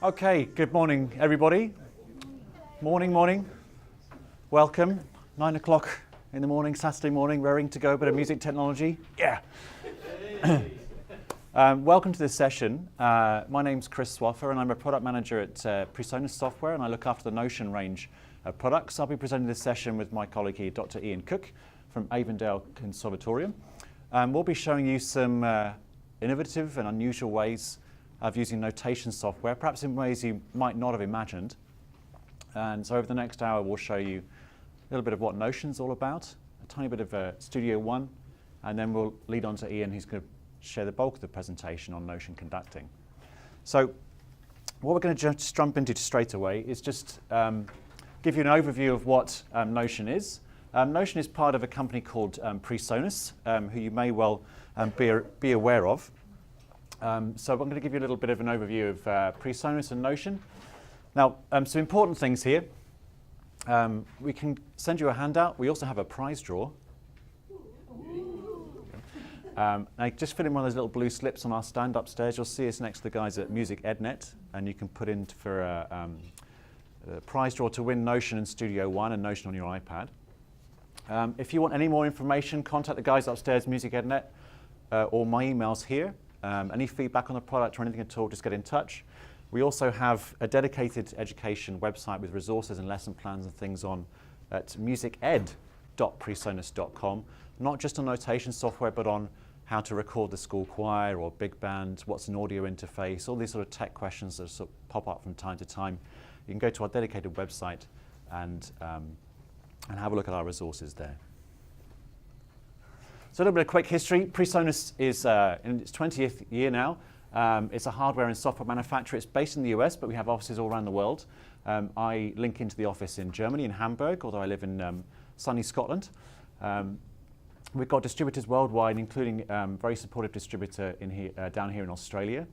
Okay, good morning, everybody. Morning. Welcome. 9 o'clock in the morning, Saturday morning, raring to go, bit of music technology. Yeah. Welcome to this session. My name's Chris Swaffer, and I'm a product manager at PreSonus Software, and I look after the Notion range of products. I'll be presenting this session with my colleague here, Dr. Ian Cook from Avondale Conservatorium. We'll be showing you some innovative and unusual ways of using notation software, perhaps in ways you might not have imagined. And so over the next hour, we'll show you a little bit of what Notion's all about, a tiny bit of Studio One, and then we'll lead on to Ian, who's going to share the bulk of the presentation on Notion conducting. So what we're going to just jump into straight away is just give you an overview of what Notion is. Notion is part of a company called PreSonus, who you may well be aware of. So I'm going to give you a little bit of an overview of PreSonus and Notion. Now, some important things here. We can send you a handout. We also have a prize draw. I just fill in one of those little blue slips on our stand upstairs. You'll see us next to the guys at Music EdNet, and you can put in for a prize draw to win Notion and Studio One and Notion on your iPad. If you want any more information, contact the guys upstairs, Music EdNet, or my email's here. Any feedback on the product or anything at all, just get in touch. We also have a dedicated education website with resources and lesson plans and things on at musiced.presonus.com, not just on notation software, but on how to record the school choir or big band, what's an audio interface, all these sort of tech questions that sort of pop up from time to time. You can go to our dedicated website and have a look at our resources there. So a little bit of quick history. PreSonus is in its 20th year now. It's a hardware and software manufacturer. It's based in the US, but we have offices all around the world. I link into the office in Germany, in Hamburg, although I live in sunny Scotland. We've got distributors worldwide, including a very supportive distributor in here, down here in Australia.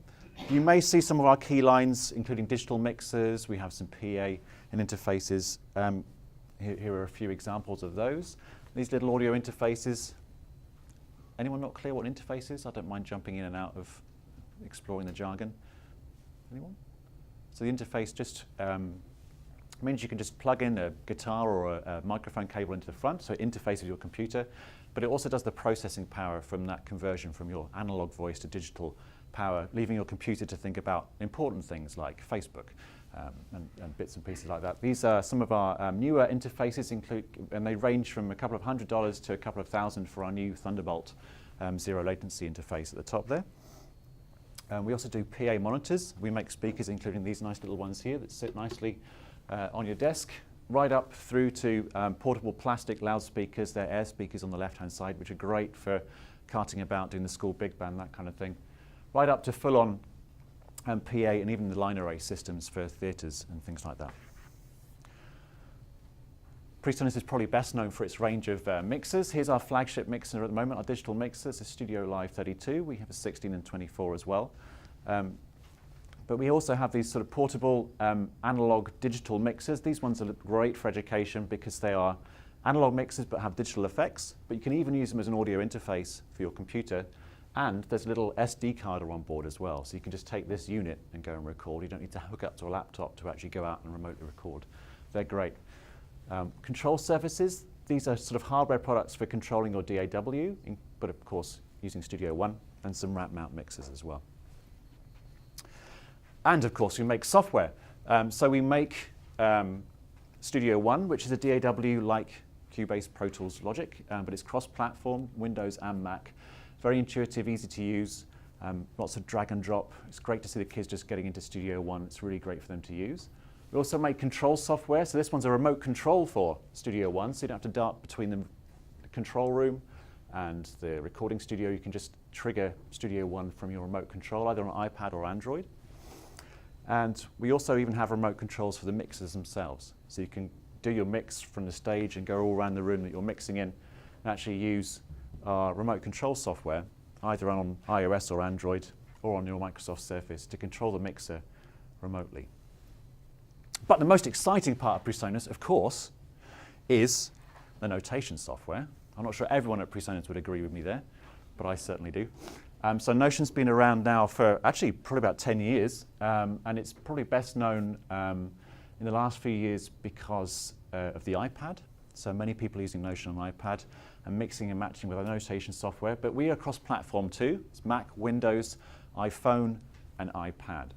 You may see some of our key lines, including digital mixers. We have some PA and interfaces. Here are a few examples of those. These little audio interfaces. Anyone not clear what an interface is? I don't mind jumping in and out of exploring the jargon. Anyone? So the interface just means you can just plug in a guitar or a microphone cable into the front, so it interfaces with your computer, but it also does the processing power from that conversion from your analog voice to digital power, leaving your computer to think about important things like Facebook and bits and pieces like that. These are some of our newer interfaces, and they range from a couple of $100 to a couple of $1,000 for our new Thunderbolt zero latency interface at the top there. We also do PA monitors. We make speakers, including these nice little ones here that sit nicely on your desk, right up through to portable plastic loudspeakers. They're air speakers on the left-hand side, which are great for carting about, doing the school big band, that kind of thing. Right up to full-on PA and even the line array systems for theatres and things like that. PreSonus is probably best known for its range of mixers. Here's our flagship mixer at the moment, our digital mixers, the Studio Live 32. We have a 16 and 24 as well. But we also have these sort of portable analog digital mixers. These ones are great for education because they are analog mixers but have digital effects. But you can even use them as an audio interface for your computer. And there's a little SD card on board as well. So you can just take this unit and go and record. You don't need to hook up to a laptop to actually go out and remotely record. They're great. Control surfaces, these are sort of hardware products for controlling your DAW, but of course using Studio One, and some rack mount mixers as well. And of course we make software. So we make Studio One, which is a DAW like Cubase, Pro Tools, Logic, but it's cross-platform, Windows and Mac. Very intuitive, easy to use, lots of drag and drop. It's great to see the kids just getting into Studio One. It's really great for them to use. We also make control software. So this one's a remote control for Studio One, so you don't have to dart between the control room and the recording studio. You can just trigger Studio One from your remote control, either on iPad or Android. And we also even have remote controls for the mixers themselves. So you can do your mix from the stage and go all around the room that you're mixing in and actually use our remote control software, either on iOS or Android or on your Microsoft Surface, to control the mixer remotely. But the most exciting part of PreSonus, of course, is the notation software. I'm not sure everyone at PreSonus would agree with me there, but I certainly do. So Notion's been around now for actually probably about 10 years, and it's probably best known in the last few years because of the iPad. So many people using Notion on iPad and mixing and matching with our notation software, but we are cross-platform too. It's Mac, Windows, iPhone, and iPad.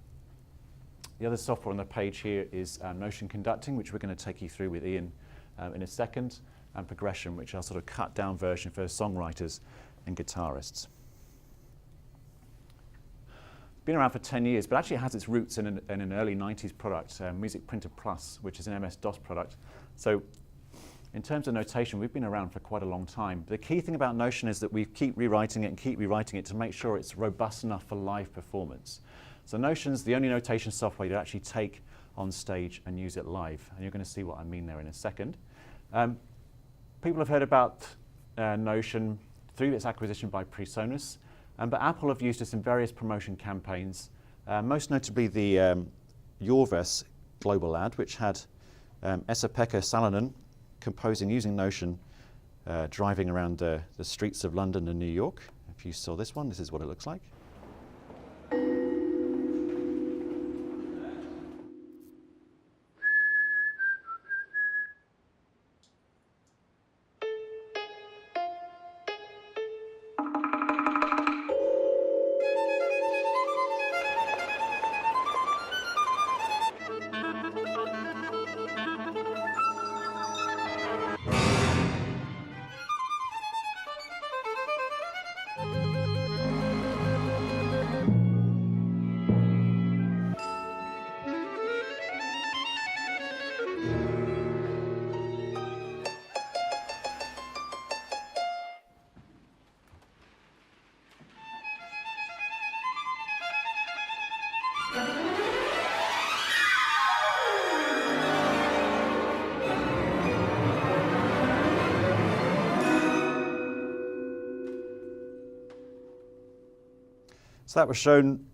The other software on the page here is Notion Conducting, which we're going to take you through with Ian in a second, and Progression, which are sort of cut-down version for songwriters and guitarists. Been around for 10 years, but actually it has its roots in an early 90s product, Music Printer Plus, which is an MS-DOS product. So in terms of notation, we've been around for quite a long time. The key thing about Notion is that we keep rewriting it and keep rewriting it to make sure it's robust enough for live performance. So Notion's the only notation software you actually take on stage and use it live, and you're going to see what I mean there in a second. People have heard about Notion through its acquisition by PreSonus, but Apple have used it in various promotion campaigns, most notably the Jorves global ad, which had Esa-Pekka Salonen composing using Notion, driving around the streets of London and New York. If you saw this one, this is what it looks like. So that was shown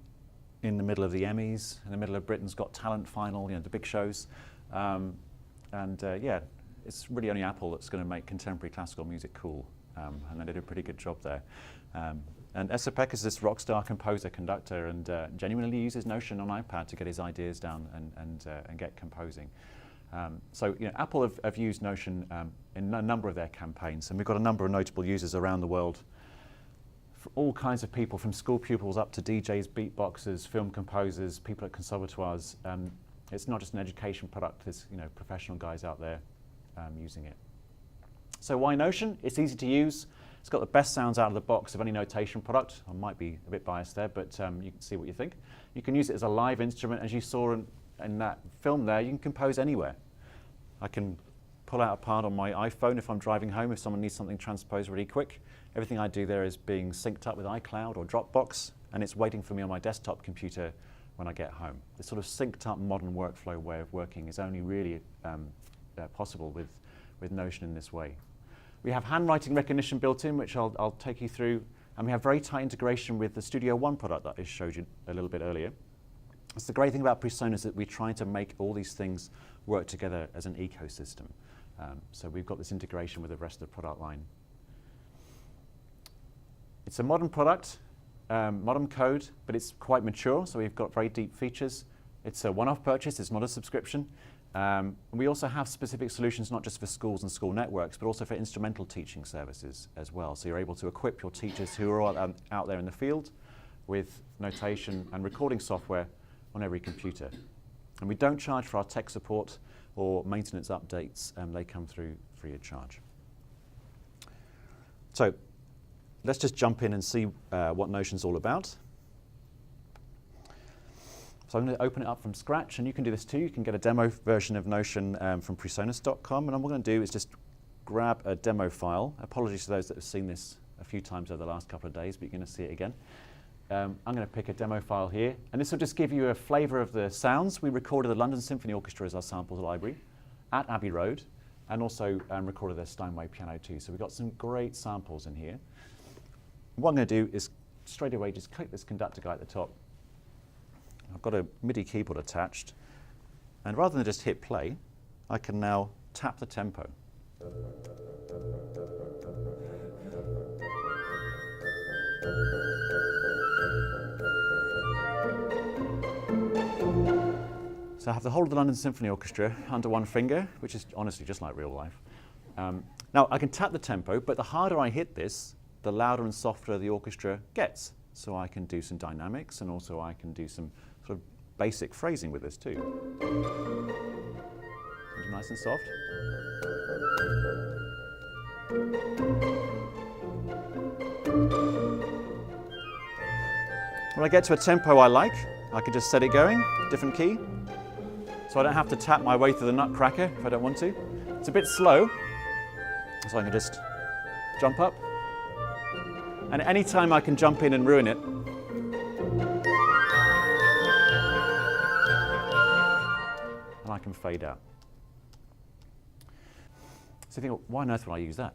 in the middle of the Emmys, in the middle of Britain's Got Talent final, the big shows. Yeah, it's really only Apple that's going to make contemporary classical music cool, and they did a pretty good job there. And Esa-Pekka is this rock star composer, conductor, and genuinely uses Notion on iPad to get his ideas down and get composing. So Apple have used Notion in a number of their campaigns, and we've got a number of notable users around the world. For all kinds of people, from school pupils up to DJs, beatboxers, film composers, people at conservatoires. It's not just an education product, there's professional guys out there using it. So why Notion? It's easy to use. It's got the best sounds out of the box of any notation product. I might be a bit biased there, but you can see what you think. You can use it as a live instrument. As you saw in that film there, you can compose anywhere. I can pull out a part on my iPhone if I'm driving home, if someone needs something transposed really quick. Everything I do there is being synced up with iCloud or Dropbox, and it's waiting for me on my desktop computer when I get home. This sort of synced up modern workflow way of working is only really possible with Notion in this way. We have handwriting recognition built in, which I'll take you through, and we have very tight integration with the Studio One product that I showed you a little bit earlier. It's the great thing about PreSonus that we try to make all these things work together as an ecosystem. So we've got this integration with the rest of the product line. It's a modern product, modern code, but it's quite mature, so we've got very deep features. It's a one-off purchase, it's not a subscription. We also have specific solutions not just for schools and school networks, but also for instrumental teaching services as well. So you're able to equip your teachers who are out there in the field with notation and recording software on every computer. And we don't charge for our tech support or maintenance updates, they come through free of charge. So let's just jump in and see what Notion's all about. So I'm going to open it up from scratch, and you can do this too. You can get a demo version of Notion from PreSonus.com, and all we're going to do is just grab a demo file. Apologies to those that have seen this a few times over the last couple of days, but you're going to see it again. I'm going to pick a demo file here, and this will just give you a flavour of the sounds. We recorded the London Symphony Orchestra as our samples library at Abbey Road, and also recorded their Steinway piano too. So we've got some great samples in here. What I'm going to do is straight away just click this conductor guy at the top. I've got a MIDI keyboard attached, and rather than just hit play, I can now tap the tempo. So I have the whole of the London Symphony Orchestra under one finger, which is honestly just like real life. Now I can tap the tempo, but the harder I hit this, the louder and softer the orchestra gets. So I can do some dynamics, and also I can do some sort of basic phrasing with this too. Nice and soft. When I get to a tempo I like, I can just set it going, different key. So I don't have to tap my way through the nutcracker if I don't want to. It's a bit slow, so I can just jump up. And any time I can jump in and ruin it. And I can fade out. So you think, why on earth would I use that?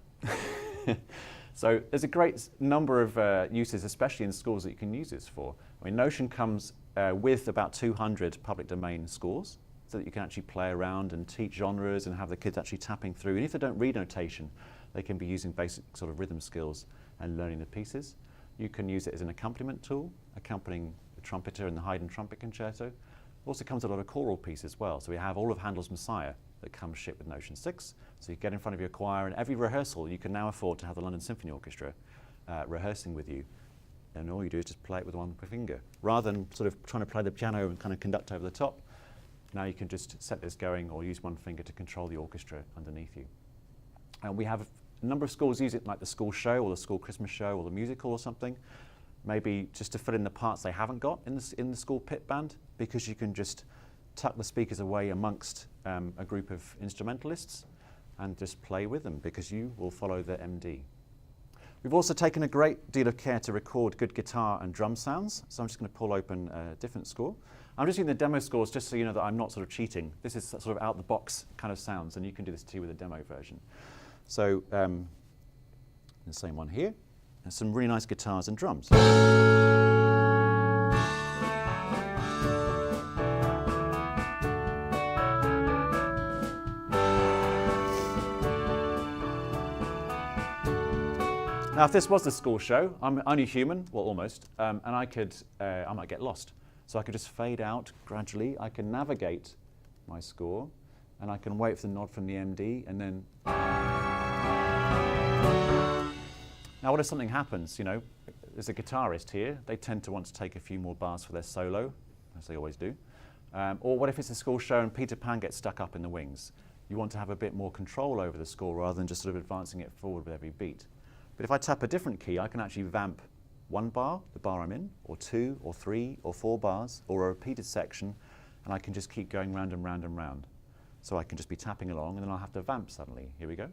So there's a great number of uses, especially in schools, that you can use this for. I mean, Notion comes with about 200 public domain scores, so that you can actually play around and teach genres and have the kids actually tapping through. And if they don't read notation, they can be using basic sort of rhythm skills and learning the pieces. You can use it as an accompaniment tool, accompanying the trumpeter in the Haydn trumpet concerto. It also comes with a lot of choral piece as well. So we have all of Handel's Messiah that comes shipped with Notion 6. So you get in front of your choir, and every rehearsal you can now afford to have the London Symphony Orchestra rehearsing with you. And all you do is just play it with one finger. Rather than sort of trying to play the piano and kind of conduct over the top, now you can just set this going or use one finger to control the orchestra underneath you. And we have a number of schools use it, like the school show or the school Christmas show or the musical or something. Maybe just to fill in the parts they haven't got in the school pit band, because you can just tuck the speakers away amongst a group of instrumentalists and just play with them, because you will follow the MD. We've also taken a great deal of care to record good guitar and drum sounds. So I'm just going to pull open a different score. I'm just using the demo scores just so you know that I'm not sort of cheating. This is sort of out-the-box kind of sounds, and you can do this too with a demo version. So the same one here, and some really nice guitars and drums. Now, if this was the school show, I'm only human, well, almost, and I might get lost. So I could just fade out gradually. I can navigate my score, and I can wait for the nod from the MD, and then. Now, what if something happens? You know, there's a guitarist here. They tend to want to take a few more bars for their solo, as they always do. Or what if it's a school show and Peter Pan gets stuck up in the wings? You want to have a bit more control over the score rather than just sort of advancing it forward with every beat. But if I tap a different key, I can actually vamp one bar, the bar I'm in, or 2, or 3, or 4 bars, or a repeated section, and I can just keep going round and round and round. So I can just be tapping along, and then I'll have to vamp suddenly. Here we go.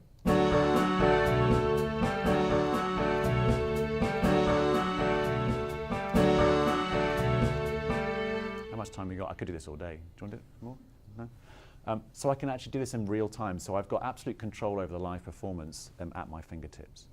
How much time we got? I could do this all day. Do you want to do it more? No? So I can actually do this in real time. So I've got absolute control over the live performance at my fingertips.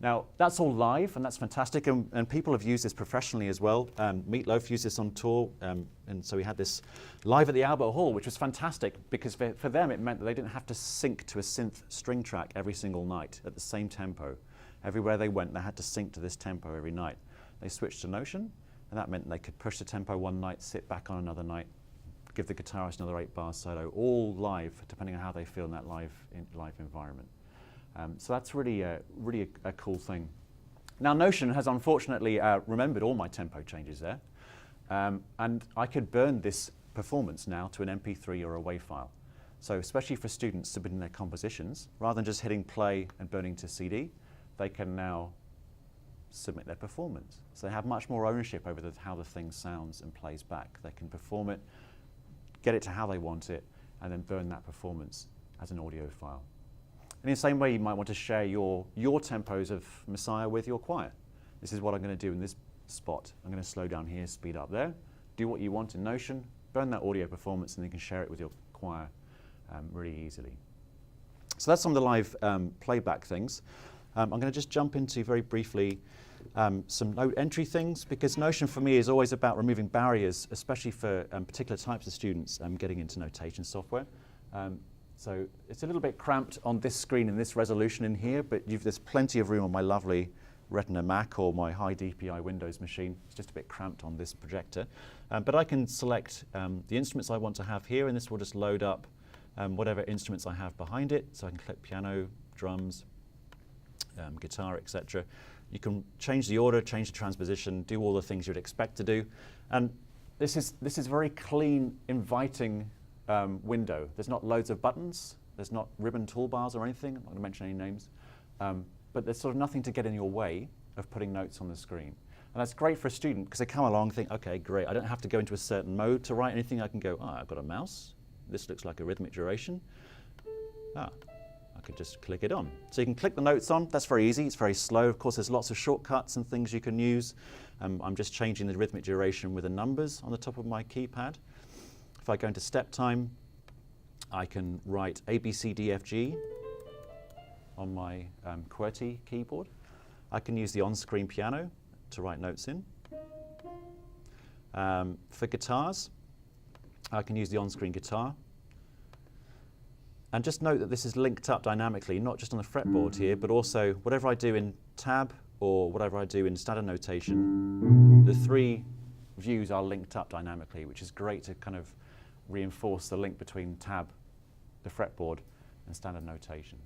Now, that's all live, and that's fantastic, and people have used this professionally as well. Meatloaf used this on tour, and so we had this live at the Albert Hall, which was fantastic, because for them it meant that they didn't have to sync to a synth string track every single night at the same tempo. Everywhere they went, they had to sync to this tempo every night. They switched to Notion, and that meant they could push the tempo one night, sit back on another night, give the guitarist another 8 bar solo, all live, depending on how they feel in that live environment. So that's really a cool thing. Now, Notion has unfortunately remembered all my tempo changes there, and I could burn this performance now to an MP3 or a WAV file. So especially for students submitting their compositions, rather than just hitting play and burning to CD, they can now submit their performance. So they have much more ownership over how the thing sounds and plays back. They can perform it, get it to how they want it, and then burn that performance as an audio file. And in the same way, you might want to share your tempos of Messiah with your choir. This is what I'm going to do in this spot. I'm going to slow down here, speed up there, do what you want in Notion, burn that audio performance, and then you can share it with your choir really easily. So that's some of the live playback things. I'm going to just jump into, very briefly, some note entry things, because Notion for me is always about removing barriers, especially for particular types of students getting into notation software. So it's a little bit cramped on this screen and this resolution in here, but there's plenty of room on my lovely Retina Mac or my high DPI Windows machine. It's just a bit cramped on this projector. But I can select the instruments I want to have here, and this will just load up whatever instruments I have behind it. So I can click piano, drums, guitar, etc. You can change the order, change the transposition, do all the things you'd expect to do. And this is a very clean, inviting window. There's not loads of buttons. There's not ribbon toolbars or anything. I'm not going to mention any names. But there's sort of nothing to get in your way of putting notes on the screen. And that's great for a student because they come along and think, okay, great, I don't have to go into a certain mode to write anything. I can go, I've got a mouse. This looks like a rhythmic duration. I could just click it on. So you can click the notes on. That's very easy. It's very slow. Of course, there's lots of shortcuts and things you can use. I'm just changing the rhythmic duration with the numbers on the top of my keypad. If I go into step time, I can write A, B, C, D, F, G on my QWERTY keyboard. I can use the on-screen piano to write notes in. For guitars, I can use the on-screen guitar. And just note that this is linked up dynamically, not just on the fretboard here, but also whatever I do in tab or whatever I do in standard notation, the three views are linked up dynamically, which is great to kind of reinforce the link between tab, the fretboard, and standard notation.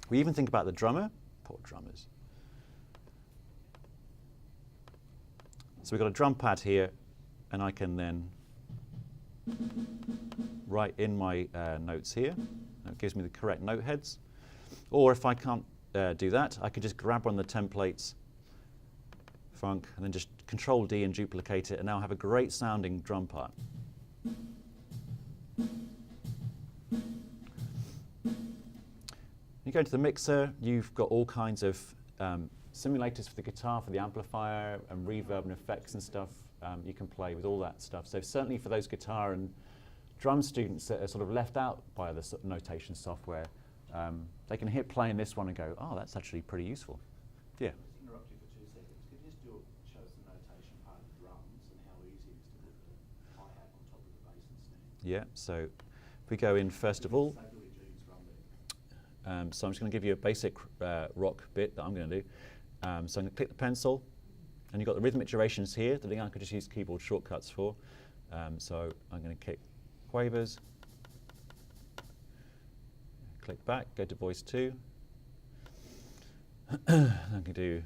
We even think about the drummer. Poor drummers. So we've got a drum pad here, and I can then write in my notes here. It gives me the correct note heads. Or if I can't do that, I can just grab one of the templates, funk, and then just Control D and duplicate it, and now I have a great sounding drum part. You go into the mixer, you've got all kinds of simulators for the guitar, for the amplifier, and reverb and effects and stuff. You can play with all that stuff. So certainly for those guitar and drum students that are sort of left out by the notation software, they can hit play in this one and go, oh, that's actually pretty useful. Yeah? Just interrupt you for 2 seconds. Could you just show us the notation part of drums and how easy it is to put the hi-hat on top of the bass and snare? Yeah, so if we go in first of all, so I'm just going to give you a basic rock bit that I'm going to do. So I'm going to click the pencil, and you've got the rhythmic durations here. The thing I could just use keyboard shortcuts for. So I'm going to click quavers, click back, go to voice 2. I can do,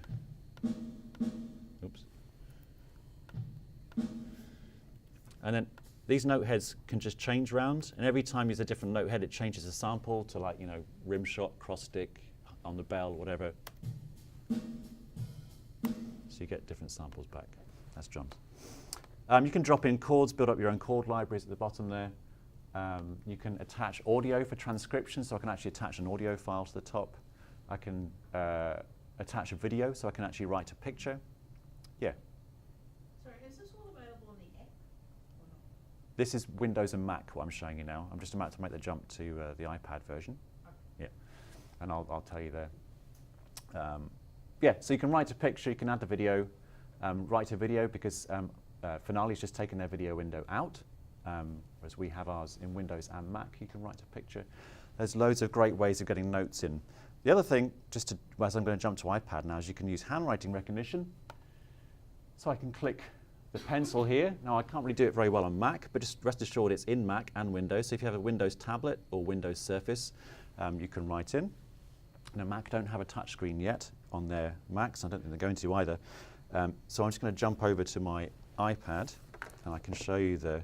oops. And then these note heads can just change round, and every time you use a different note head, it changes the sample to, like, you know, rim shot, cross stick, on the bell, whatever. So you get different samples back. That's drums. You can drop in chords, build up your own chord libraries at the bottom there. You can attach audio for transcription, so I can actually attach an audio file to the top. I can attach a video, so I can actually write a picture. Yeah. Sorry, is this all available on the app or not? This is Windows and Mac, what I'm showing you now. I'm just about to make the jump to the iPad version. Okay. Yeah, and I'll tell you there. Yeah, so you can write a picture, you can add the video, write a video because Finale's just taken their video window out, whereas we have ours in Windows and Mac. You can write a picture. There's loads of great ways of getting notes in. The other thing, just to, as I'm going to jump to iPad now, is you can use handwriting recognition. So I can click the pencil here. Now I can't really do it very well on Mac, but just rest assured it's in Mac and Windows. So if you have a Windows tablet or Windows Surface, you can write in. Now Mac don't have a touchscreen yet on their Macs. I don't think they're going to either. So I'm just going to jump over to my iPad, and I can show you the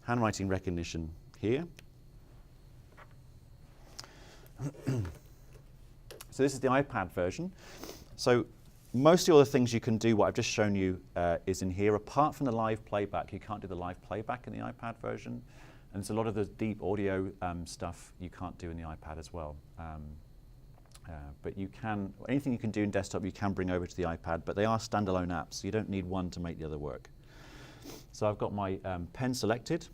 handwriting recognition here. So this is the iPad version. So most of the other things you can do, what I've just shown you, is in here. Apart from the live playback, you can't do the live playback in the iPad version. And so a lot of the deep audio stuff you can't do in the iPad as well. But you can, anything you can do in desktop, you can bring over to the iPad, but they are standalone apps, so you don't need one to make the other work. So I've got my pen selected.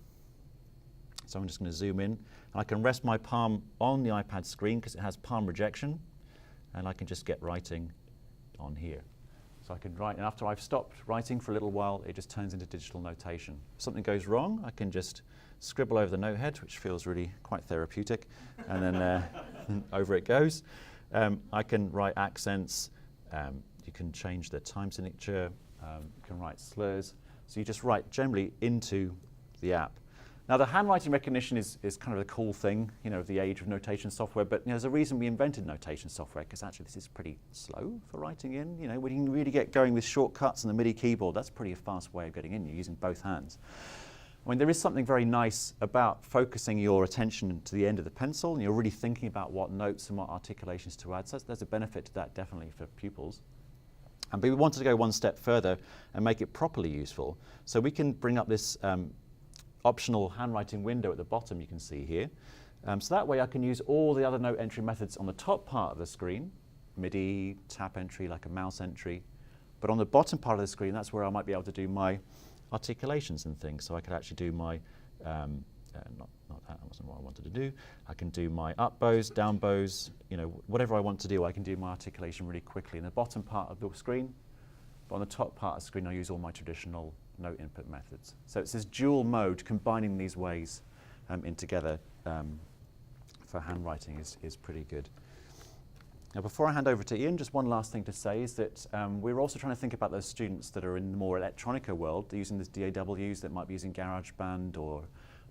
So I'm just going to zoom in. And I can rest my palm on the iPad screen because it has palm rejection. And I can just get writing on here. So I can write, and after I've stopped writing for a little while, it just turns into digital notation. If something goes wrong, I can just scribble over the note head, which feels really quite therapeutic, and then over it goes. I can write accents, You can change the time signature. You can write slurs. So you just write generally into the app. Now the handwriting recognition is kind of a cool thing, you know, of the age of notation software, but there's a reason we invented notation software, because actually this is pretty slow for writing in. You know, when you can really get going with shortcuts and the MIDI keyboard, that's pretty a fast way of getting in. You're using both hands. I mean, there is something very nice about focusing your attention to the end of the pencil, and you're really thinking about what notes and what articulations to add. So there's a benefit to that definitely for pupils. But we wanted to go one step further and make it properly useful. So we can bring up this optional handwriting window at the bottom you can see here. So that way I can use all the other note entry methods on the top part of the screen, MIDI, tap entry, like a mouse entry. But on the bottom part of the screen, that's where I might be able to do my articulations and things. So I could actually do my, not that wasn't what I wanted to do. I can do my up bows, down bows, you know, whatever I want to do, I can do my articulation really quickly in the bottom part of the screen. But on the top part of the screen, I use all my traditional note input methods. So it's this dual mode, combining these ways in together for handwriting is pretty good. Now, before I hand over to Ian, just one last thing to say is that we're also trying to think about those students that are in the more electronica world. They're using the DAWs that might be using GarageBand or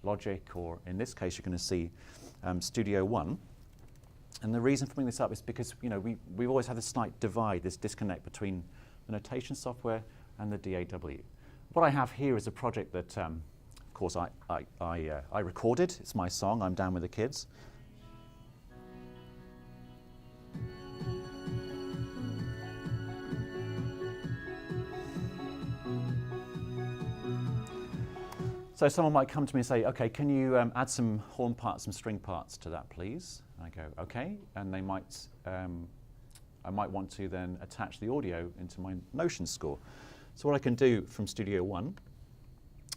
Logic, or in this case, you're going to see Studio One. And the reason for bringing this up is because, you know, we've always had this slight divide, this disconnect between the notation software and the DAW. What I have here is a project that, of course, I recorded. It's my song, I'm Down with the Kids. So someone might come to me and say, okay, can you add some horn parts, some string parts to that, please? And I go, okay. And they might, I might want to then attach the audio into my Notion score. So what I can do from Studio One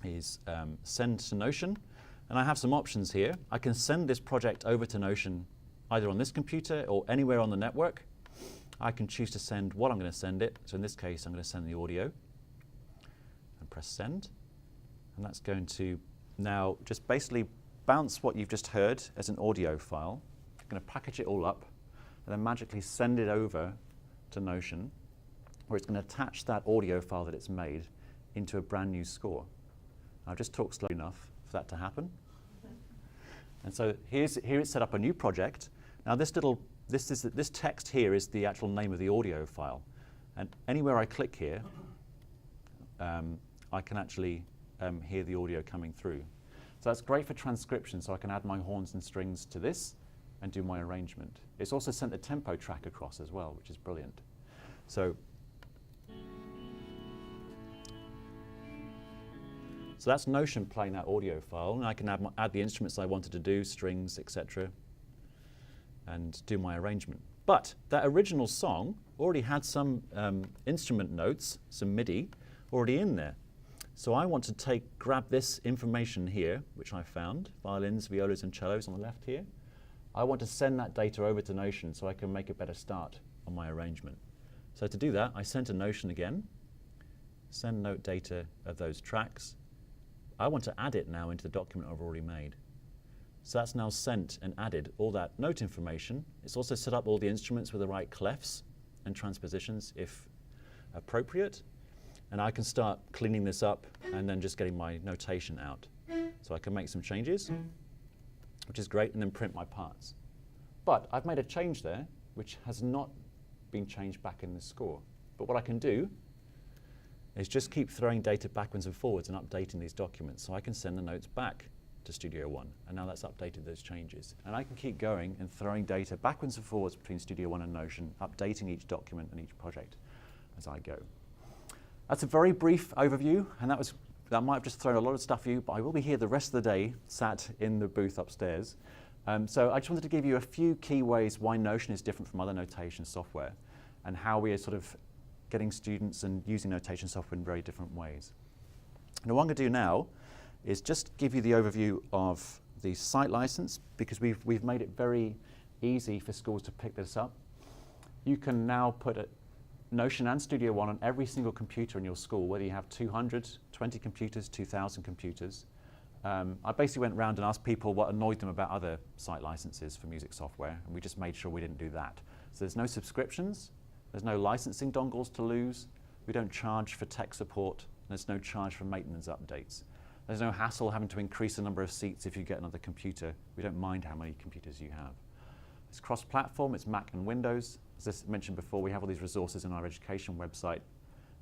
is send to Notion. And I have some options here. I can send this project over to Notion either on this computer or anywhere on the network. I can choose to send what I'm going to send it. So in this case, I'm going to send the audio and press send. And that's going to now just basically bounce what you've just heard as an audio file. I'm going to package it all up and then magically send it over to Notion, where it's going to attach that audio file that it's made into a brand new score. I'll just talk slow enough for that to happen. And so here it's set up a new project. Now this text here is the actual name of the audio file. And anywhere I click here, I can actually hear the audio coming through. So that's great for transcription, so I can add my horns and strings to this and do my arrangement. It's also sent the tempo track across as well, which is brilliant. So that's Notion playing that audio file, and I can add the instruments I wanted to do, strings, etc., and do my arrangement. But that original song already had some instrument notes, some MIDI, already in there. So I want to grab this information here, which I found, violins, violas, and cellos on the left here. I want to send that data over to Notion so I can make a better start on my arrangement. So to do that, I send to Notion again, send note data of those tracks. I want to add it now into the document I've already made. So that's now sent and added all that note information. It's also set up all the instruments with the right clefs and transpositions if appropriate. And I can start cleaning this up and then just getting my notation out. So I can make some changes, which is great, and then print my parts. But I've made a change there, which has not been changed back in the score. But what I can do is just keep throwing data backwards and forwards and updating these documents. So I can send the notes back to Studio One, and now that's updated those changes. And I can keep going and throwing data backwards and forwards between Studio One and Notion, updating each document and each project as I go. That's a very brief overview, and that might have just thrown a lot of stuff at you, but I will be here the rest of the day, sat in the booth upstairs. So I just wanted to give you a few key ways why Notion is different from other notation software, and how we are sort of getting students and using notation software in very different ways. And what I'm going to do now is just give you the overview of the site license, because we've made it very easy for schools to pick this up. You can now put Notion and Studio One on every single computer in your school, whether you have 200, 20 computers, 2,000 computers. I basically went around and asked people what annoyed them about other site licenses for music software, and we just made sure we didn't do that. So there's no subscriptions, There's no licensing dongles to lose. We don't charge for tech support. There's no charge for maintenance updates. There's no hassle having to increase the number of seats if you get another computer. We don't mind how many computers you have. It's cross-platform, it's Mac and Windows. As I mentioned before, we have all these resources on our education website.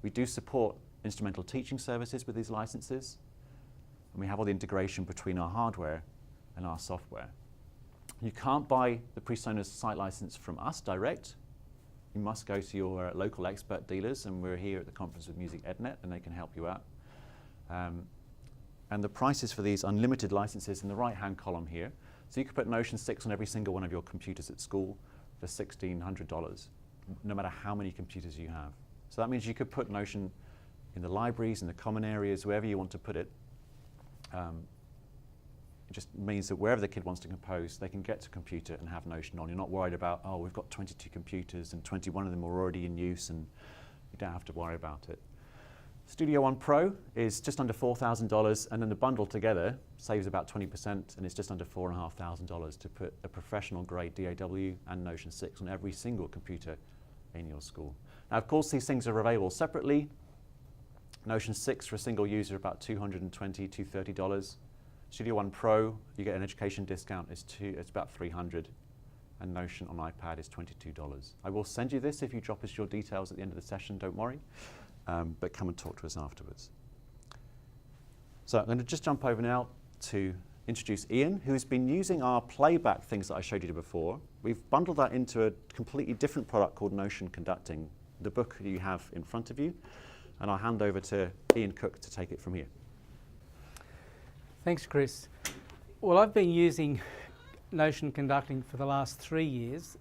We do support instrumental teaching services with these licenses, and we have all the integration between our hardware and our software. You can't buy the PreSonus site license from us direct. You must go to your local expert dealers, and we're here at the conference with Music EdNet, and they can help you out. And the prices for these unlimited licenses in the right-hand column here. So you could put Notion 6 on every single one of your computers at school for $1,600, no matter how many computers you have. So that means you could put Notion in the libraries, in the common areas, wherever you want to put it. It just means that wherever the kid wants to compose, they can get to a computer and have Notion on. You're not worried about, oh, we've got 22 computers and 21 of them are already in use, and you don't have to worry about it. Studio One Pro is just under $4,000, and then the bundle together saves about 20%, and it's just under $4,500 to put a professional grade DAW and Notion 6 on every single computer in your school. Now, of course, these things are available separately. Notion 6 for a single user about $220, $230. Studio One Pro, you get an education discount, it's about $300, and Notion on iPad is $22. I will send you this if you drop us your details at the end of the session, don't worry, but come and talk to us afterwards. So I'm going to just jump over now to introduce Ian, who's been using our playback things that I showed you before. We've bundled that into a completely different product called Notion Conducting, the book you have in front of you, and I'll hand over to Ian Cook to take it from here. Thanks, Chris. Well, I've been using Notion Conducting for the last 3 years.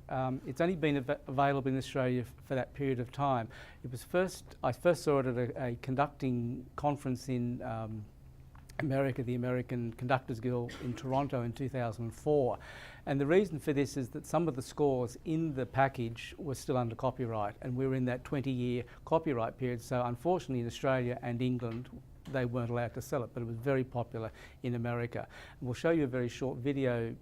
It's only been available in Australia for that period of time. I first saw it at a conducting conference in America, the American Conductors Guild in Toronto in 2004. And the reason for this is that some of the scores in the package were still under copyright, and we were in that 20-year copyright period. So unfortunately in Australia and England, they weren't allowed to sell it, but it was very popular in America. And we'll show you a very short video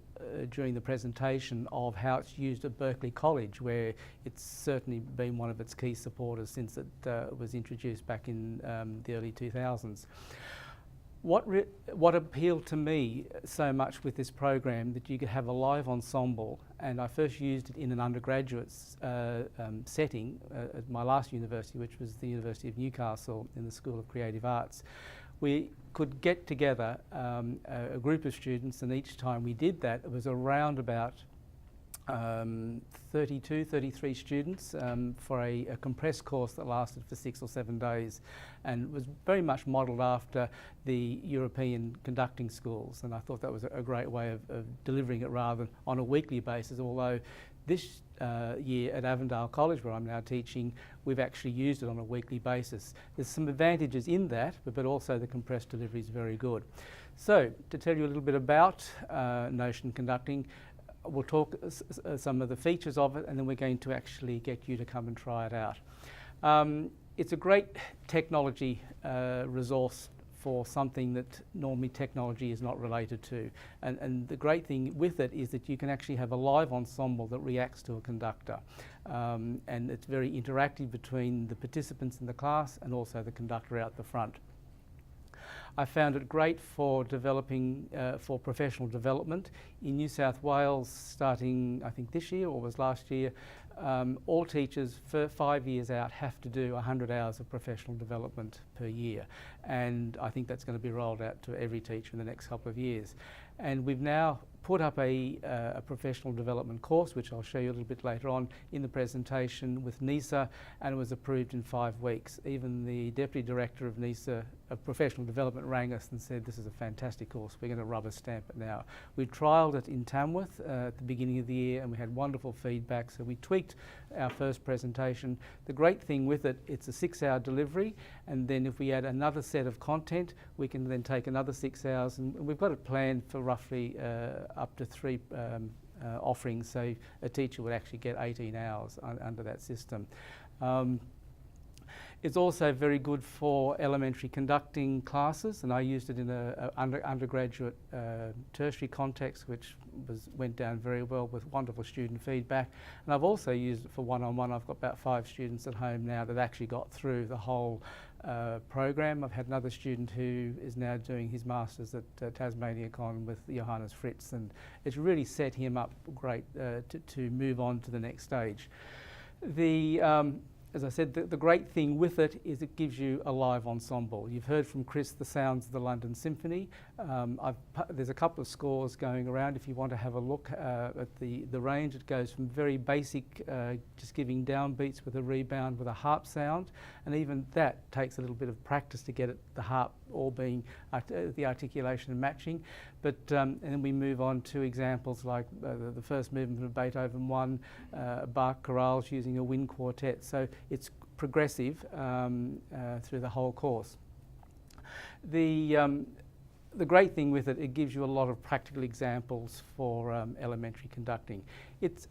during the presentation of how it's used at Berkeley College, where it's certainly been one of its key supporters since it was introduced back in the early 2000s. What appealed to me so much with this program, that you could have a live ensemble, and I first used it in an undergraduate setting at my last university, which was the University of Newcastle in the School of Creative Arts. We could get together a group of students, and each time we did that, it was around about 32, 33 students for a compressed course that lasted for 6 or 7 days, and was very much modelled after the European conducting schools, and I thought that was a great way of delivering it rather than on a weekly basis, although this year at Avondale College, where I'm now teaching, we've actually used it on a weekly basis. There's some advantages in that, but also the compressed delivery is very good. So, to tell you a little bit about Notion Conducting, we'll talk some of the features of it, and then we're going to actually get you to come and try it out. It's a great technology resource for something that normally technology is not related to. And the great thing with it is that you can actually have a live ensemble that reacts to a conductor. And it's very interactive between the participants in the class and also the conductor out the front. I found it great for developing, for professional development. In New South Wales, starting I think this year or was last year, all teachers for 5 years out have to do 100 hours of professional development per year. And I think that's going to be rolled out to every teacher in the next couple of years. And we've now put up a professional development course, which I'll show you a little bit later on in the presentation, with NISA, and it was approved in 5 weeks. Even the Deputy Director of NISA, of Professional Development, rang us and said, this is a fantastic course, we're going to rubber stamp it now. We trialled it in Tamworth at the beginning of the year, and we had wonderful feedback, so we tweaked our first presentation. The great thing with it, it's a 6-hour delivery, and then if we add another set of content, we can then take another 6 hours, and we've got it planned for roughly up to 3 offerings, so a teacher would actually get 18 hours under that system. It's also very good for elementary conducting classes, and I used it in a undergraduate tertiary context, which went down very well with wonderful student feedback. And I've also used it for one-on-one. I've got about 5 students at home now that actually got through the whole program. I've had another student who is now doing his Masters at Tasmania Con with Johannes Fritz, and it's really set him up great to move on to the next stage. As I said, the great thing with it is it gives you a live ensemble. You've heard from Chris the sounds of the London Symphony. There's a couple of scores going around if you want to have a look at the range. It goes from very basic, just giving downbeats with a rebound with a harp sound, and even that takes a little bit of practice to get it, the harp all being the articulation and matching. But and then we move on to examples like the first movement of Beethoven 1, Bach chorales using a wind quartet. So it's progressive through the whole course. The great thing with it, it gives you a lot of practical examples for elementary conducting.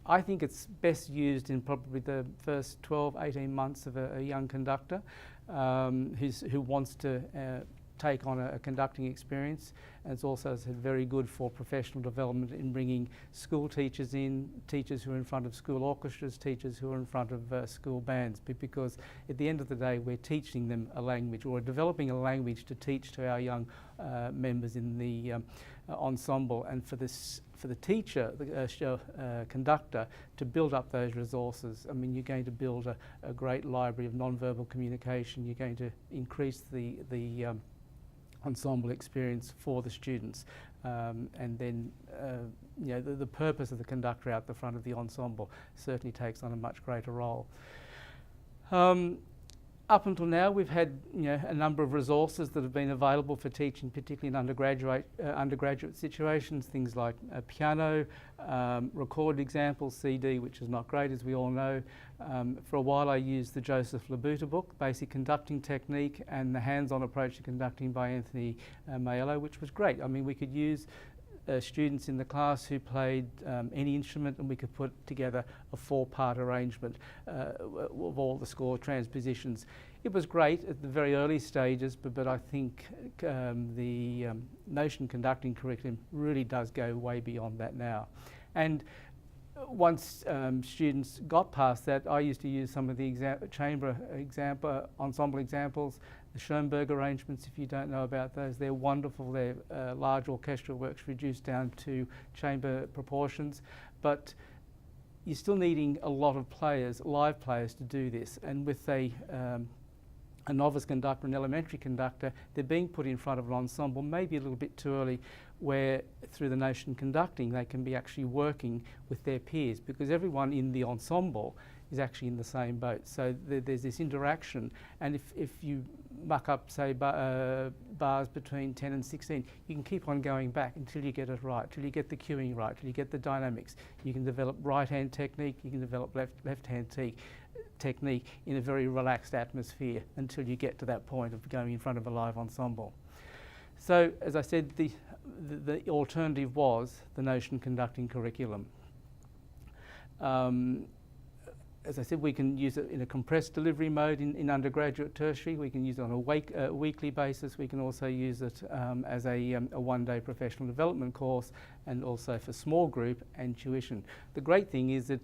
I think it's best used in probably the first 12, 18 months of a young conductor who wants to take on a conducting experience. And it's also, as I said, very good for professional development in bringing school teachers in, teachers who are in front of school orchestras, teachers who are in front of school bands, because at the end of the day we're teaching them a language, or developing a language to teach to our young members in the ensemble, and for the teacher, the conductor, to build up those resources. I mean, you're going to build a great library of non-verbal communication. You're going to increase the ensemble experience for the students, and then you know, the purpose of the conductor out the front of the ensemble certainly takes on a much greater role. Up until now, we've had a number of resources that have been available for teaching, particularly in undergraduate situations, things like a piano, recorded examples, CD, which is not great, as we all know. For a while I used the Joseph Labuta book, Basic Conducting Technique, and the Hands-on Approach to Conducting by Anthony Maiello, which was great. I mean, we could use students in the class who played any instrument, and we could put together a 4-part arrangement of all the score transpositions. It was great at the very early stages, but I think the Notion conducting curriculum really does go way beyond that now. And once students got past that, I used to use some of the chamber ensemble examples, the Schoenberg arrangements, if you don't know about those. They're wonderful. They're large orchestral works reduced down to chamber proportions, but you're still needing a lot of players, live players, to do this. And with a novice conductor, an elementary conductor, they're being put in front of an ensemble maybe a little bit too early, where through the Notion conducting they can be actually working with their peers, because everyone in the ensemble is actually in the same boat. So there's this interaction, and if you muck up, say, bars between 10 and 16, you can keep on going back until you get it right, till you get the cueing right, till you get the dynamics. You can develop right-hand technique, you can develop left-hand technique in a very relaxed atmosphere until you get to that point of going in front of a live ensemble. So, as I said, the alternative was the Notion conducting curriculum. As I said, we can use it in a compressed delivery mode in undergraduate tertiary. We can use it on a weekly basis. We can also use it as a one-day professional development course, and also for small group and tuition. The great thing is that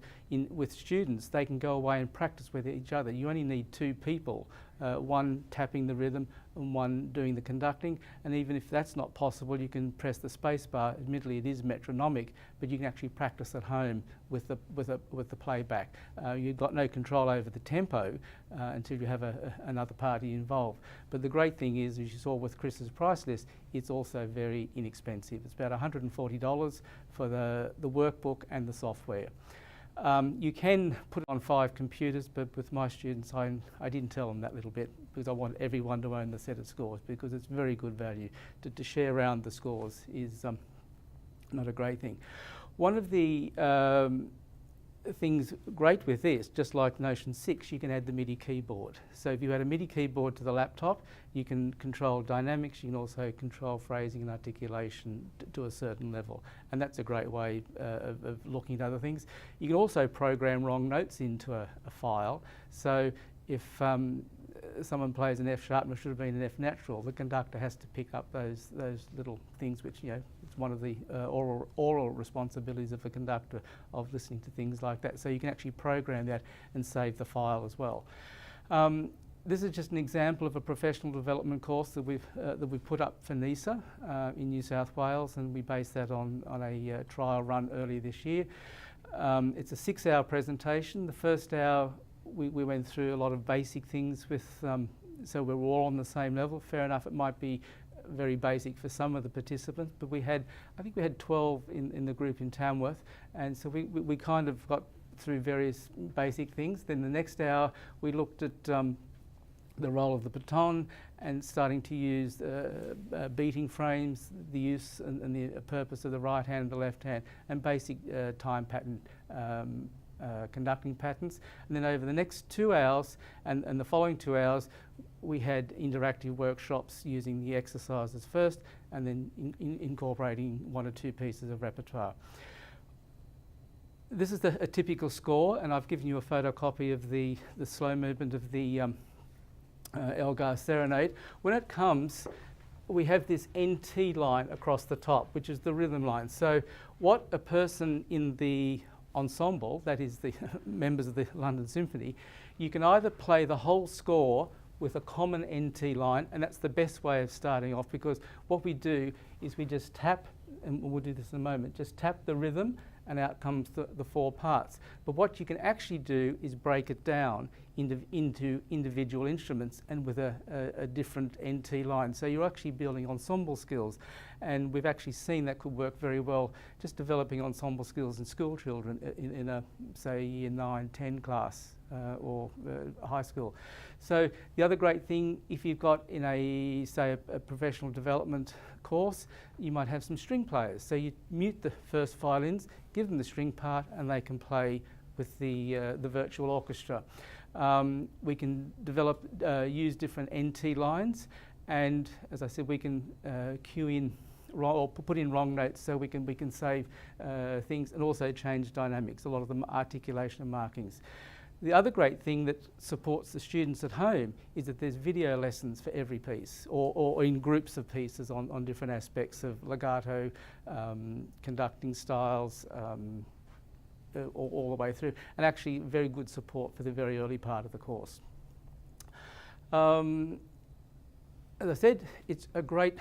with students, they can go away and practice with each other. You only need 2 people, one tapping the rhythm and one doing the conducting. And even if that's not possible, you can press the space bar. Admittedly, it is metronomic, but you can actually practice at home with the playback. You've got no control over the tempo until you have another party involved. But the great thing is, as you saw with Chris's price list, it's also very inexpensive. It's about $140 for the workbook and the software. You can put it on 5 computers, but with my students, I didn't tell them that little bit, because I want everyone to own the set of scores, because it's very good value. To share around the scores is not a great thing. One of the things great with this, just like Notion 6, you can add the MIDI keyboard. So if you add a MIDI keyboard to the laptop, you can control dynamics, you can also control phrasing and articulation to a certain level. And that's a great way of looking at other things. You can also program wrong notes into a file. So if someone plays an F sharp and it should have been an F natural, the conductor has to pick up those little things which, you know, it's one of the oral responsibilities of the conductor, of listening to things like that. So you can actually program that and save the file as well. This is just an example of a professional development course that we've put up for NISA in New South Wales, and we based that on a trial run earlier this year. It's a 6-hour presentation. The first hour we went through a lot of basic things with, so we were all on the same level. Fair enough, it might be very basic for some of the participants, but I think we had 12 in the group in Tamworth, and so we kind of got through various basic things. Then the next hour we looked at the role of the baton and starting to use beating frames, the use and the purpose of the right hand and the left hand, and basic time pattern conducting patterns. And then over the next 2 hours and the following 2 hours, we had interactive workshops using the exercises first and then incorporating 1 or 2 pieces of repertoire. This is a typical score, and I've given you a photocopy of the slow movement of the Elgar Serenade. When it comes, we have this NT line across the top, which is the rhythm line. So what a person in the ensemble, that is the members of the London Symphony, you can either play the whole score with a common NT line, and that's the best way of starting off, because what we do is we just tap, and we'll do this in a moment, just tap the rhythm and out comes the 4 parts. But what you can actually do is break it down into individual instruments and with a different NT line. So you're actually building ensemble skills, and we've actually seen that could work very well, just developing ensemble skills in school children in a, say, year 9, 10 class or high school. So the other great thing, if you've got in a, say, a professional development course, you might have some string players. So you mute the first violins, give them the string part, and they can play with the virtual orchestra. We can develop, use different NT lines, and as I said, we can cue in or put in wrong notes, so we can save things and also change dynamics, a lot of them articulation and markings. The other great thing that supports the students at home is that there's video lessons for every piece, or in groups of pieces on different aspects of legato, conducting styles, all the way through, and actually very good support for the very early part of the course. As I said, it's a great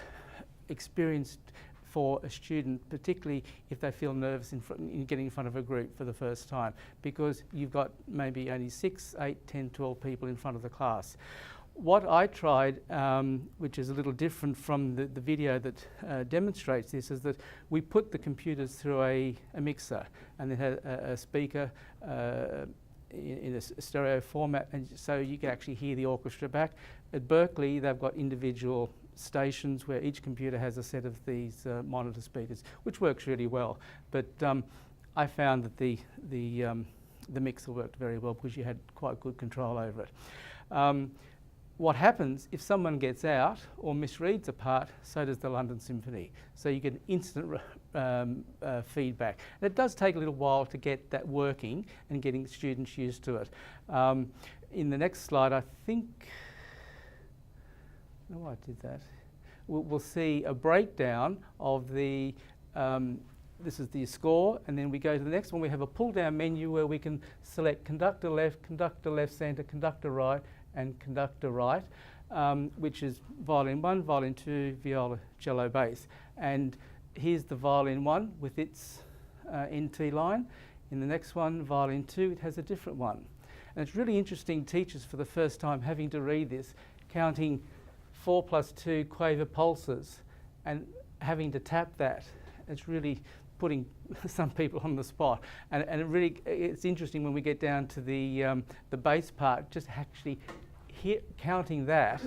experience for a student, particularly if they feel nervous in getting in front of a group for the first time, because you've got maybe only 6, 8, 10, 12 people in front of the class. What I tried, which is a little different from the video that demonstrates this, is that we put the computers through a mixer, and then had a speaker in a stereo format, and so you can actually hear the orchestra back. At Berkeley, they've got individual stations where each computer has a set of these monitor speakers, which works really well. But I found that the mixer worked very well because you had quite good control over it. What happens if someone gets out or misreads a part, so does the London Symphony. So you get instant feedback. And it does take a little while to get that working and getting students used to it. In the next slide, I think, no, I did that. We'll see a breakdown of the, this is the score, and then we go to the next one. We have a pull-down menu where we can select conductor left centre, conductor right, and conductor right, which is violin 1, violin 2, viola, cello, bass. And here's the violin 1 with its NT line. In the next one, violin 2, it has a different one. And it's really interesting, teachers for the first time having to read this, counting 4+2 quaver pulses and having to tap that. It's really putting some people on the spot. And it really, it's interesting when we get down to the bass part, just actually counting that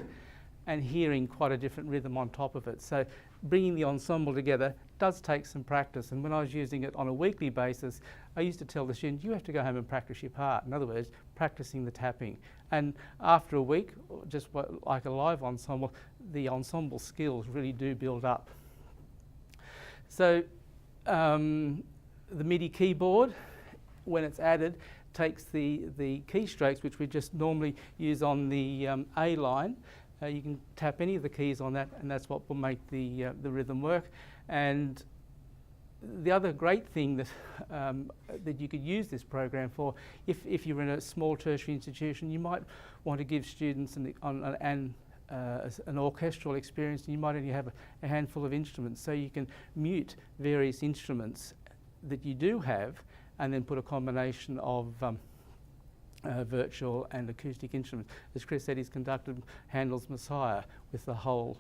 and hearing quite a different rhythm on top of it. So bringing the ensemble together does take some practice. And when I was using it on a weekly basis, I used to tell the students, you have to go home and practice your part. In other words, practicing the tapping. And after a week, just like a live ensemble, the ensemble skills really do build up. So the MIDI keyboard, when it's added, takes the keystrokes, which we just normally use on the A line. You can tap any of the keys on that, and that's what will make the rhythm work. And the other great thing that that you could use this program for, if you're in a small tertiary institution, you might want to give students an orchestral experience, and you might only have a handful of instruments, so you can mute various instruments that you do have, and then put a combination of virtual and acoustic instruments. As Chris said, he's conducted Handel's Messiah with the whole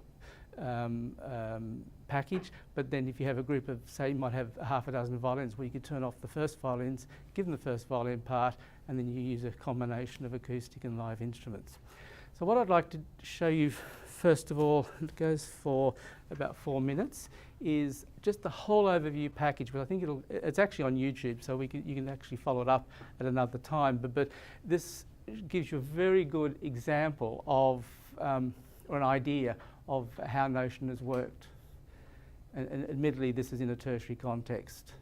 package, but then if you have a group of, say, you might have half a dozen violins, where you could turn off the first violins, give them the first violin part, and then you use a combination of acoustic and live instruments. So what I'd like to show you first of all, it goes for about 4 minutes, is just the whole overview package, but I think it's actually on YouTube, so you can actually follow it up at another time, but this gives you a very good example of, or an idea of how Notion has worked. And admittedly, this is in a tertiary context.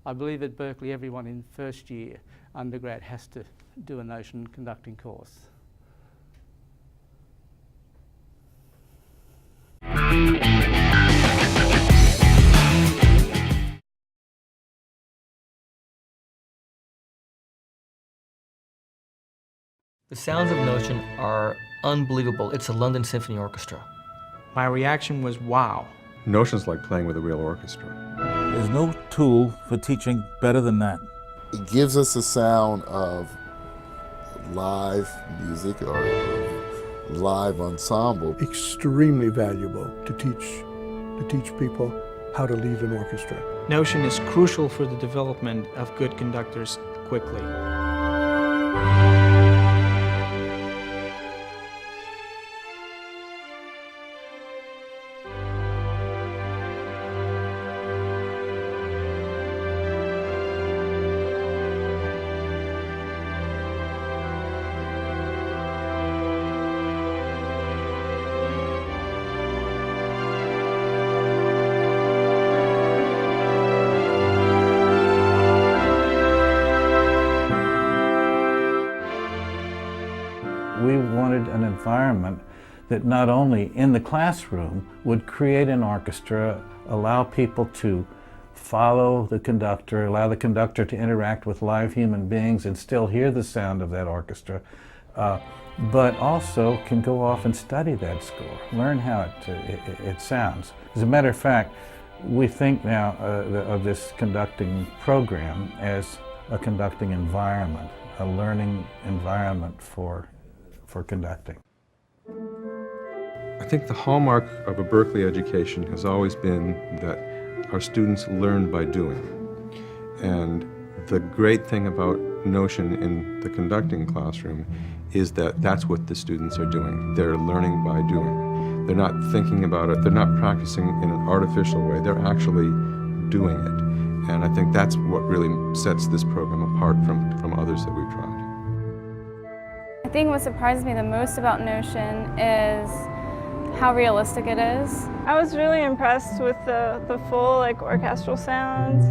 I believe at Berkeley, everyone in first year undergrad has to do a Notion conducting course. The sounds of Notion are unbelievable. It's a London Symphony Orchestra. My reaction was, wow. Notion's like playing with a real orchestra. There's no tool for teaching better than that. It gives us a sound of live music or live ensemble. Extremely valuable to teach people how to lead an orchestra. Notion is crucial for the development of good conductors quickly. We wanted an environment that not only in the classroom would create an orchestra, allow people to follow the conductor, allow the conductor to interact with live human beings and still hear the sound of that orchestra, but also can go off and study that score, learn how it sounds. As a matter of fact, we think now of this conducting program as a conducting environment, a learning environment for conducting. I think the hallmark of a Berkeley education has always been that our students learn by doing. And the great thing about Notion in the conducting classroom is that that's what the students are doing. They're learning by doing. They're not thinking about it, they're not practicing in an artificial way, they're actually doing it. And I think that's what really sets this program apart from others that we've tried. I think what surprises me the most about Notion is how realistic it is. I was really impressed with the full orchestral sounds.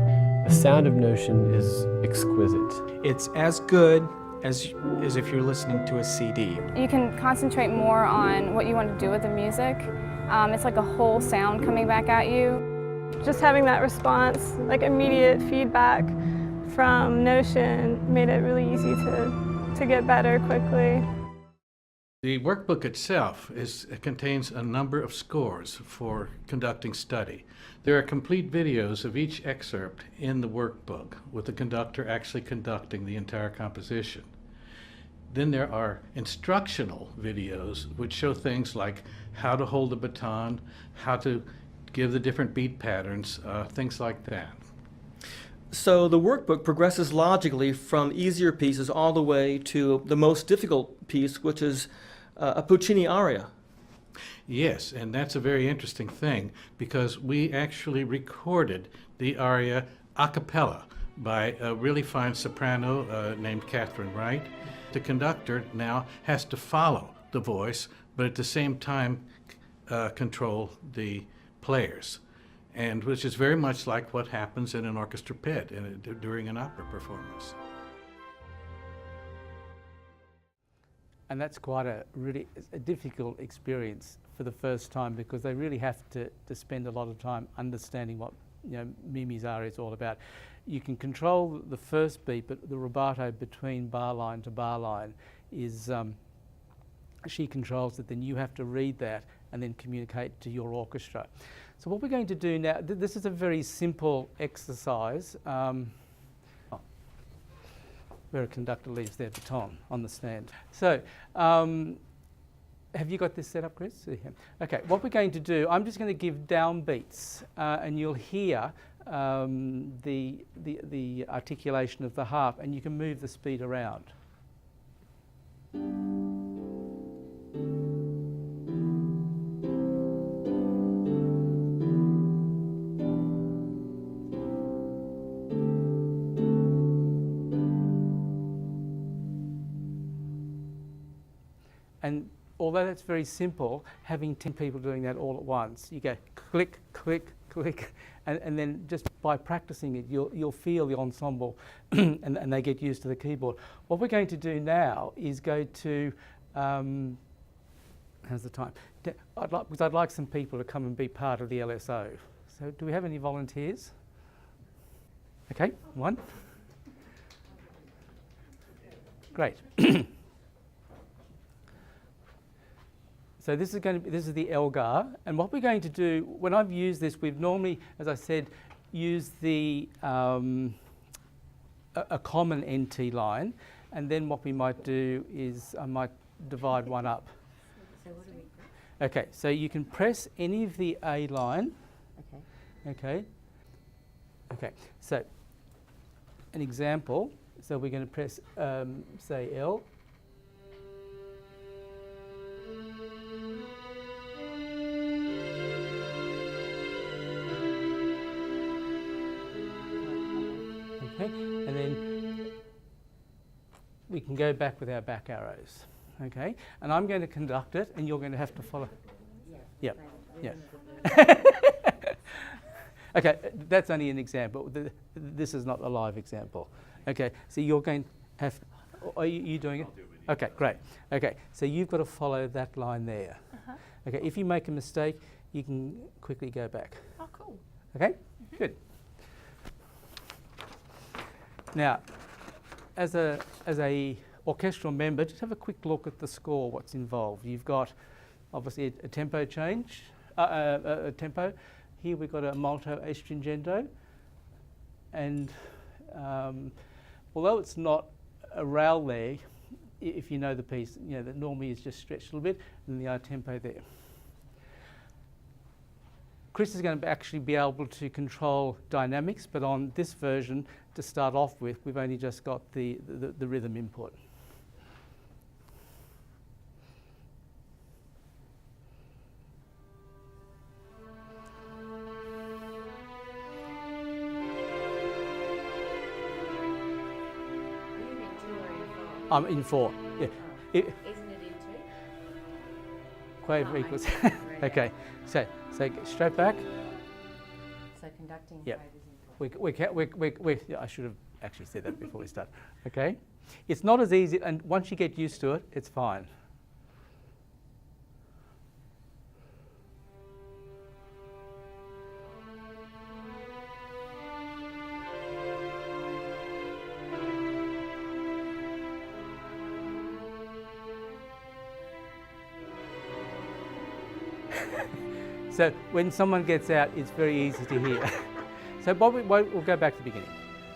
The sound of Notion is exquisite. It's as good as if you're listening to a CD. You can concentrate more on what you want to do with the music. It's like a whole sound coming back at you. Just having that response, immediate feedback from Notion made it really easy to get better quickly. The workbook itself contains a number of scores for conducting study. There are complete videos of each excerpt in the workbook, with the conductor actually conducting the entire composition. Then there are instructional videos which show things like how to hold the baton, how to give the different beat patterns, things like that. So the workbook progresses logically from easier pieces all the way to the most difficult piece, which is a Puccini aria. Yes, and that's a very interesting thing, because we actually recorded the aria a cappella by a really fine soprano named Catherine Wright. The conductor now has to follow the voice, but at the same time control the players, and which is very much like what happens in an orchestra pit during an opera performance. And that's quite a difficult experience for the first time, because they really have to spend a lot of time understanding what Mimi's aria is all about. You can control the first beat, but the rubato between bar line to bar line is, she controls it, then you have to read that and then communicate to your orchestra. So what we're going to do now, this is a very simple exercise where a conductor leaves their baton on the stand. So, have you got this set up, Chris? Yeah. Okay, what we're going to do, I'm just going to give downbeats, and you'll hear the articulation of the harp, and you can move the speed around. And although that's very simple, having 10 people doing that all at once, you go click, click, click, and then just by practicing it, you'll feel the ensemble and they get used to the keyboard. What we're going to do now is go to, how's the time? Because I'd like some people to come and be part of the LSO. So do we have any volunteers? Okay, one. Great. So this is the Elgar, and what we're going to do, when I've used this, we've normally, as I said, used the a common NT line, and then what we might do is I might divide one up. So what do we press? Okay, so you can press any of the A line. Okay. Okay. So an example. So we're going to press say L. Okay, and then we can go back with our back arrows. Okay, and I'm going to conduct it, and you're going to have to follow. Yeah. Yeah. Okay, that's only an example. This is not a live example. Okay, so you're going to have. Are you doing it? Okay, great. Okay, so you've got to follow that line there. Okay, if you make a mistake, you can quickly go back. Oh, cool. Okay, good. Now, as a orchestral member, just have a quick look at the score, what's involved. You've got obviously a tempo change, a tempo. Here we've got a molto a stringendo, and although it's not a rail there, if you know the piece, you know that normally is just stretched a little bit, and the tempo there. Chris is going to actually be able to control dynamics, but on this version, to start off with, we've only just got the rhythm input. I'm in 4. Yeah. Isn't it in 2? Quaver equals. Okay. So straight back. So conducting Yep. quavers in 4. Yeah, I should have actually said that before we start. Okay. It's not as easy, and once you get used to it, it's fine. So when someone gets out, it's very easy to hear. So we'll go back to the beginning.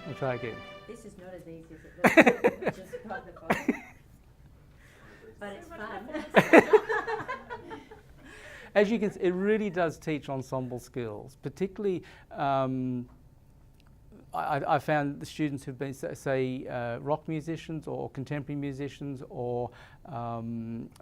We'll try again. This is not as easy as it looks. Just got the phone. But it's fun. As you can see, it really does teach ensemble skills, particularly I found the students who've been, say, rock musicians or contemporary musicians or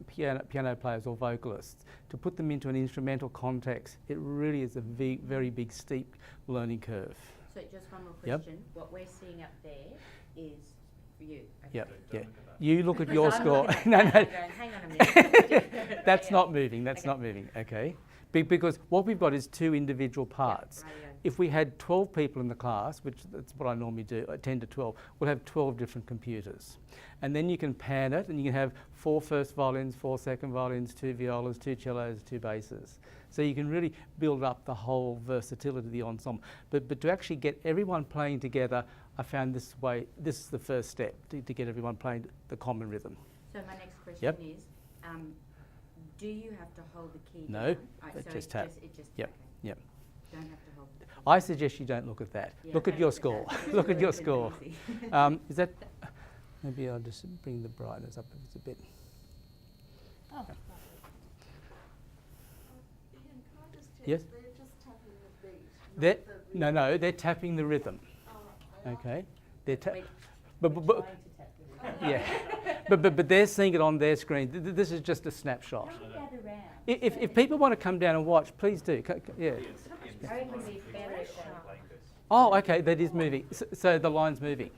piano players or vocalists, to put them into an instrumental context, it really is a very big, steep learning curve. So just one more question. Yep. What we're seeing up there is for you. Okay. Yep. Yeah. You look at your I'm score. looking No, at no. that going, hang on a minute. That's not moving. That's not moving. Okay. Because what we've got is 2 individual parts. Yep, if we had 12 people in the class, which that's what I normally do, 10 to 12, we'll have 12 different computers. And then you can pan it, and you can have 4 first violins, 4 second violins, 2 violas, 2 cellos, 2 basses. So you can really build up the whole versatility of the ensemble. But to actually get everyone playing together, I found this is the first step to get everyone playing the common rhythm. So my next question Yep. is, do you have to hold the key No, down? Oh, so just tap. Yep, okay. yep. Don't have to hold the key. I suggest you don't look at that. Yeah, Look at don't your look at score. that. Look at your It's score. easy. Is that? Maybe I'll just bring the brightness up a bit. Oh. Yes. No, they're tapping the rhythm. Okay, they're but yeah, but they're seeing it on their screen. This is just a snapshot. If people want to come down and watch, please do. Yeah. Oh, okay, that is moving. So the line's moving.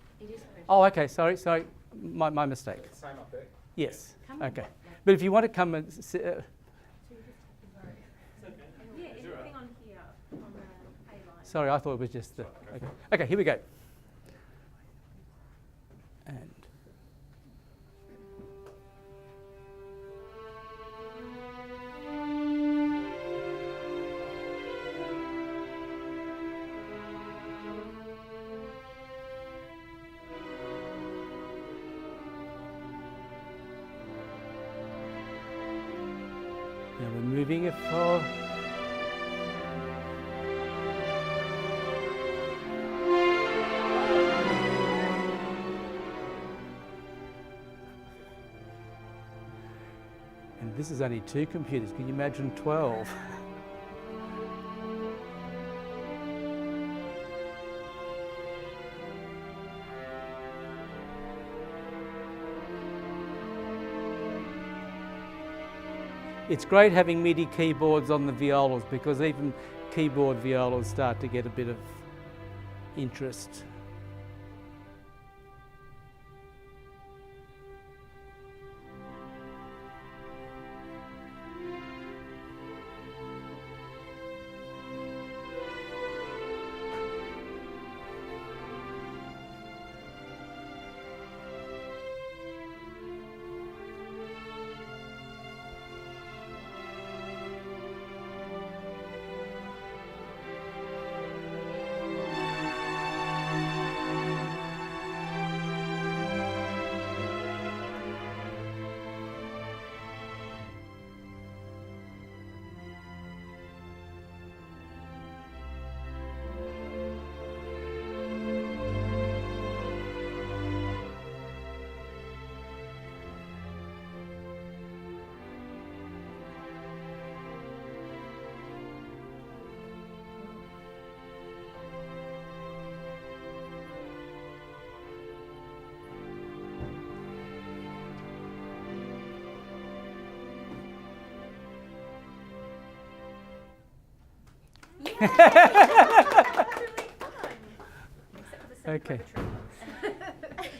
Oh, okay. Sorry. My mistake. Same up there. Yes. Okay. But if you want to come and sorry, I thought it was just the. Okay, here we go. And. Now we're moving it for. And this is only 2 computers. Can you imagine 12? It's great having MIDI keyboards on the violas because even keyboard violas start to get a bit of interest. Okay.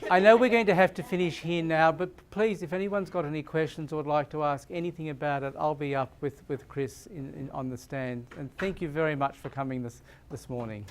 I know we're going to have to finish here now, but please, if anyone's got any questions or would like to ask anything about it, I'll be up with Chris on the stand. And thank you very much for coming this morning.